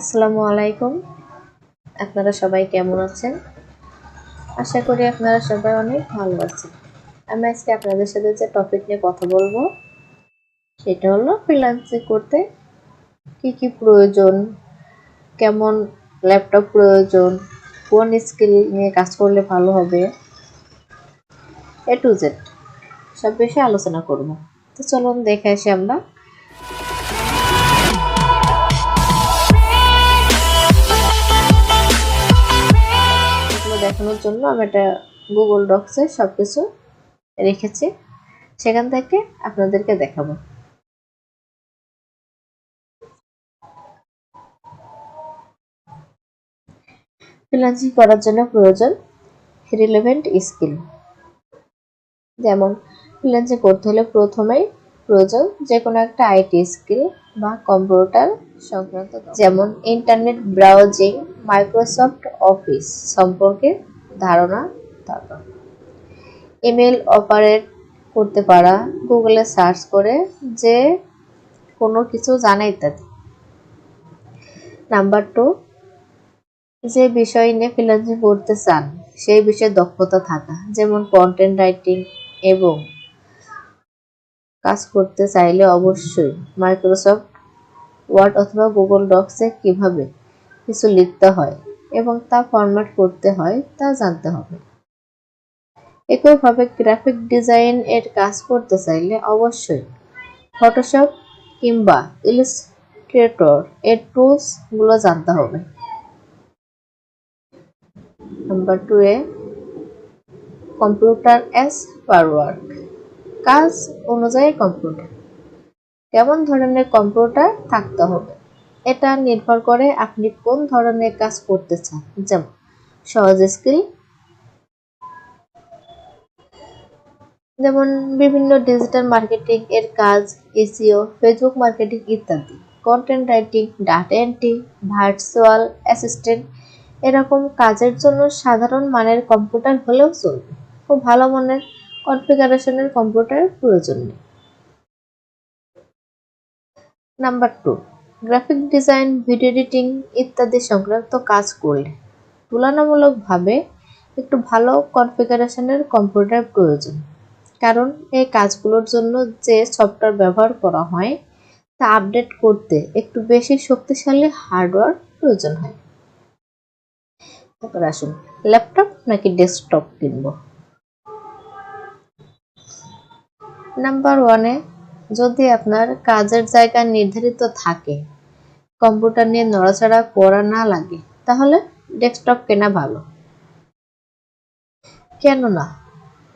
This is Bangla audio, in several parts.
আসসালামু আলাইকুম। আপনারা সবাই কেমন আছেন? আশা করি আপনারা সবাই অনেক ভালো আছেন। আমি আজকে আপনাদের সাথে যে টপিক নিয়ে কথা বলবো সেটা হলো ফ্রিল্যান্সিং করতে কি কি প্রয়োজন, কেমন ল্যাপটপ প্রয়োজন, কোন স্কিল নিয়ে কাজ করলে ভালো হবে, A to Z সব বিষয়ে আলোচনা করব। তো চলুন দেখে আসি আমরা। এগুলো দেখানোর জন্য আমি একটা গুগল ডক্সে সবকিছু রেখেছি, সেখান থেকে আপনাদেরকে দেখাবো। ফ্রিল্যান্সিং করার জন্য প্রয়োজন রিলেভেন্ট স্কিল। যেমন ফ্রিল্যান্সিং করতে হলে প্রথমেই প্রয়োজন যে কোনো একটা আইটি স্কিল বা কম্পিউটার সংক্রান্ত, যেমন ইন্টারনেট ব্রাউজিং, মাইক্রোসফট অফিস সম্পর্কে ধারণা থাকা, ইমেল অপারেট করতে পারা, গুগলে সার্চ করে যে কোনো কিছু জানা ইত্যাদি। নাম্বার 2, যে বিষয় নিয়ে ফ্রিল্যান্সিং করতে চান সেই বিষয়ে দক্ষতা থাকা, যেমন কন্টেন্ট রাইটিং, এবং কাজ করতে চাইলে অবশ্যই মাইক্রোসফট ওয়ার্ড অথবা গুগল ডক্সে কিভাবে কিছু লিখতে হয় এবং তা ফরম্যাট করতে হয় তা জানতে হবে। একইভাবে গ্রাফিক ডিজাইন এর কাজ করতে চাইলে অবশ্যই ফটোশপ কিংবা ইলাস্ট্রেটর এর টুলস গুলো জানতে হবে। Number 2 a computer as per work, কাজ অনুযায়ী কম্পিউটার, কেমন ধরনের কম্পিউটার থাকতে হবে এটা নির্ভর করে আপনি কোন ধরনের কাজ করতে চান। যেমন সহজ স্কিল, যেমন বিভিন্ন ডিজিটাল মার্কেটিং এর কাজ, এসইও, ফেসবুক মার্কেটিং ইত্যাদি, content writing, data entry, virtual assistant, এরকম কাজের জন্য সাধারণ মানের কম্পিউটার হলেও চলবে, খুব ভালো মানের কনফিগারেশনের কম্পিউটার প্রয়োজন নেই। Number 2, graphic design, video editing ইত্যাদি সংক্রান্ত কাজ করলে তুলনামূলকভাবে একটু ভালো কনফিগারেশনের কম্পিউটার প্রয়োজন, কারণ এই কাজগুলোর জন্য যে সফটওয়্যার ব্যবহার করা হয় তা আপডেট করতে একটু বেশি শক্তিশালী হার্ডওয়্যার প্রয়োজন হয়। তারপর আসুন, ল্যাপটপ নাকি ডেস্কটপ কিনবো। নাম্বার 1 এ যদি আপনার কাজের জায়গা নির্ধারিত থাকে, কম্পিউটার নিয়ে নড়াচড়া করা না লাগে, তাহলে ডেস্কটপ কেনা ভালো। কেননা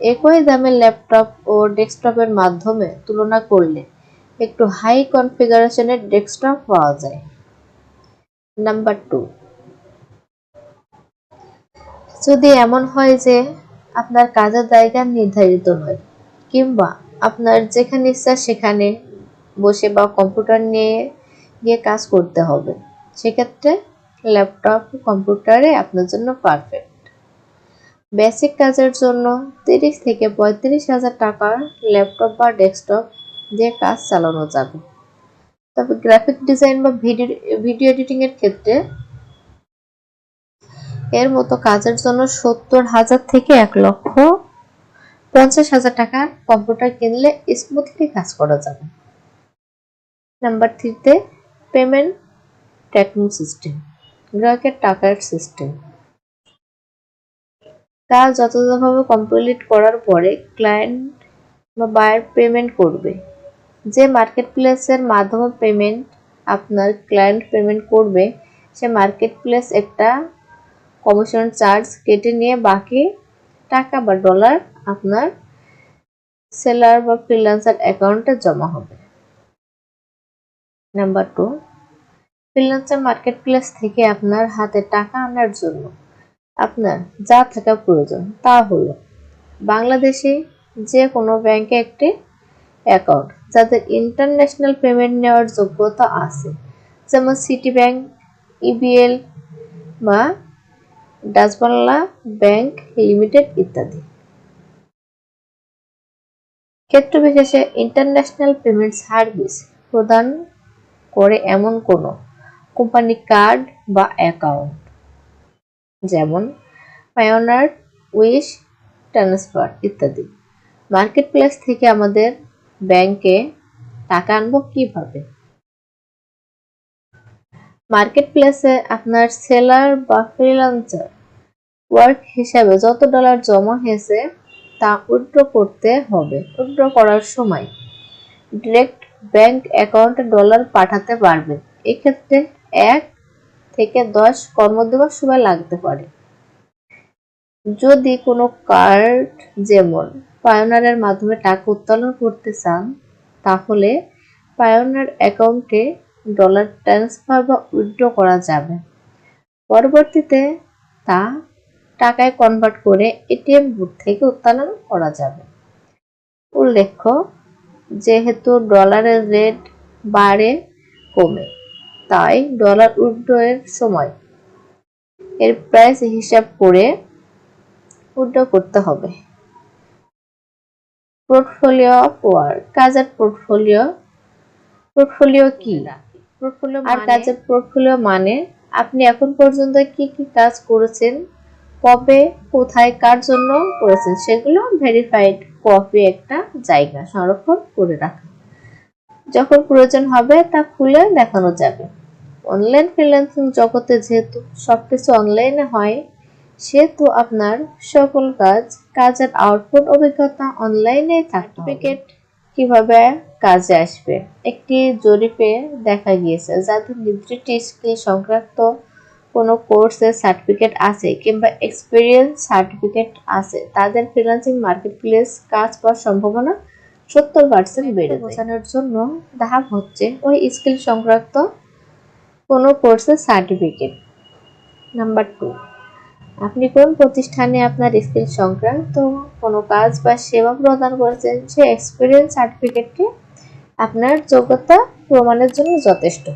একই দামের ল্যাপটপ ও ডেস্কটপের মাধ্যমে তুলনা করলে একটু হাই কনফিগারেশনের ডেস্কটপ পাওয়া যায়। নাম্বার 2, যদি এমন হয় যে আপনার কাজের জায়গা নির্ধারিত নয়, কিংবা আপনার যেখানে ইচ্ছা সেখানে বসে বা কম্পিউটার নিয়ে গিয়ে কাজ করতে হবে, সেক্ষেত্রে ল্যাপটপ কম্পিউটারে আপনার জন্য পারফেক্ট। বেসিক কাজের জন্য 30 থেকে 35,000 টাকার ল্যাপটপ বা ডেস্কটপ দিয়ে কাজ চালানো যাবে। তবে গ্রাফিক ডিজাইন বা ভিডিও এডিটিং এর ক্ষেত্রে এর মতো কাজের জন্য 70,000 থেকে 1,50,000 টাকার কম্পিউটার কিনলে স্মুথলি কাজ করা যাবে। নাম্বার 3 তে পেমেন্ট ট্র্যাকিং সিস্টেম, গ্রাহকের টাকার সিস্টেম। কাজ যথাযথভাবে কমপ্লিট করার পরে ক্লায়েন্ট বা বায়ার পেমেন্ট করবে। যে মার্কেটপ্লেসের মাধ্যমে পেমেন্ট আপনার ক্লায়েন্ট পেমেন্ট করবে, সে মার্কেটপ্লেস একটা কমিশন চার্জ কেটে নিয়ে বাকি টাকা বা ডলার আপনার সেলার বা ফ্রিল্যান্সার অ্যাকাউন্টে জমা হবে। নাম্বার 2, ফ্রিল্যান্সার মার্কেটপ্লেস থেকে আপনার হাতে টাকা আনার জন্য আপনার যা থাকা প্রয়োজন তা হলো বাংলাদেশে যে কোনো ব্যাংকে একটি অ্যাকাউন্ট, যাদের ইন্টারন্যাশনাল পেমেন্ট নেওয়ার যোগ্যতা আছে, যেমন সিটি ব্যাংক, ইবিএল বা ডাচ বাংলা ব্যাংক লিমিটেড ইত্যাদি। ক্ষেত্র বিশেষে ইন্টারন্যাশনাল পেমেন্ট সার্ভিস প্রদান করে এমন কোনো কোম্পানি কার্ড বা অ্যাকাউন্ট, যেমন পায়োনিয়ার, উইশ, ট্রান্সফার ইত্যাদি। মার্কেট প্লেস থেকে আমাদের ব্যাংকে টাকা আনবো কিভাবে? মার্কেট প্লেসে আপনার সেলার বা ফ্রিল্যান্সার ওয়ার্ক হিসাবে যত ডলার জমা হয়েছে তা উইথড্র করতে হবে। উইথড্র করার সময় ডিরেক্ট ব্যাংক অ্যাকাউন্টে ডলার পাঠাতে পারবেন। এক্ষেত্রে 1 থেকে 10 কর্মদিবস সময় লাগতে পারে। যদি কোনো কার্ড যেমন পায়োনিয়ারের মাধ্যমে টাকা উত্তোলন করতে চান, তাহলে পায়োনিয়ার অ্যাকাউন্টে ডলার ট্রান্সফার বা উইথড্র করা যাবে। পরবর্তীতে তা টাকায় কনভার্ট করে এটিএম বুথ থেকে উত্তোলন করা যাবে। উল্লেখ্য, যেহেতু ডলারের রেট বাড়ে কমে, তাই ডলার উইথড্রয়ের সময় এর প্রাইস হিসাব করে উইথড্র করতে হবে। পোর্টফোলিও অফ ওয়ার্ক, কাজের পোর্টফোলিও। পোর্টফোলিও কি? পোর্টফোলিও আর কাজের পোর্টফোলিও মানে আপনি এখন পর্যন্ত কি কি কাজ করেছেন, কবে, কোথায়, কার জন্য করেছেন সেগুলো ভেরিফাইড কপি একটা জায়গা সংরক্ষণ করে রাখা। যখন প্রয়োজন হবে তা খুলে দেখানো যাবে। অনলাইন ফ্রিল্যান্সিং জগতে যেহেতু সবকিছু অনলাইনে হয়, সেহেতু আপনার সকল কাজের আউটপুট অভিজ্ঞতা অনলাইনে থাকতে হবে। সার্টিফিকেট কিভাবে কাজে আসবে? একটি জরিপে দেখা গিয়েছে যাদের নির্দিষ্ট স্কিল সংক্রান্ত কোনো কোর্সের সার্টিফিকেট আছে কিংবা এক্সপেরিয়েন্স সার্টিফিকেট আছে, তাদের ফ্রিল্যান্সিং মার্কেটপ্লেস কাজ পাওয়ার সম্ভাবনা 70% বেড়ে যায়। বোঝানোর জন্য ধাপ হচ্ছে ওই স্কিল সংক্রান্ত কোনো কোর্সের সার্টিফিকেট। নাম্বার 2, আপনি কোন প্রতিষ্ঠানে আপনার স্কিল সংক্রান্ত কোনো কাজ বা সেবা প্রদান করেছেন সেই এক্সপেরিয়েন্স সার্টিফিকেটটি আপনার যোগ্যতা প্রমাণের জন্য যথেষ্ট।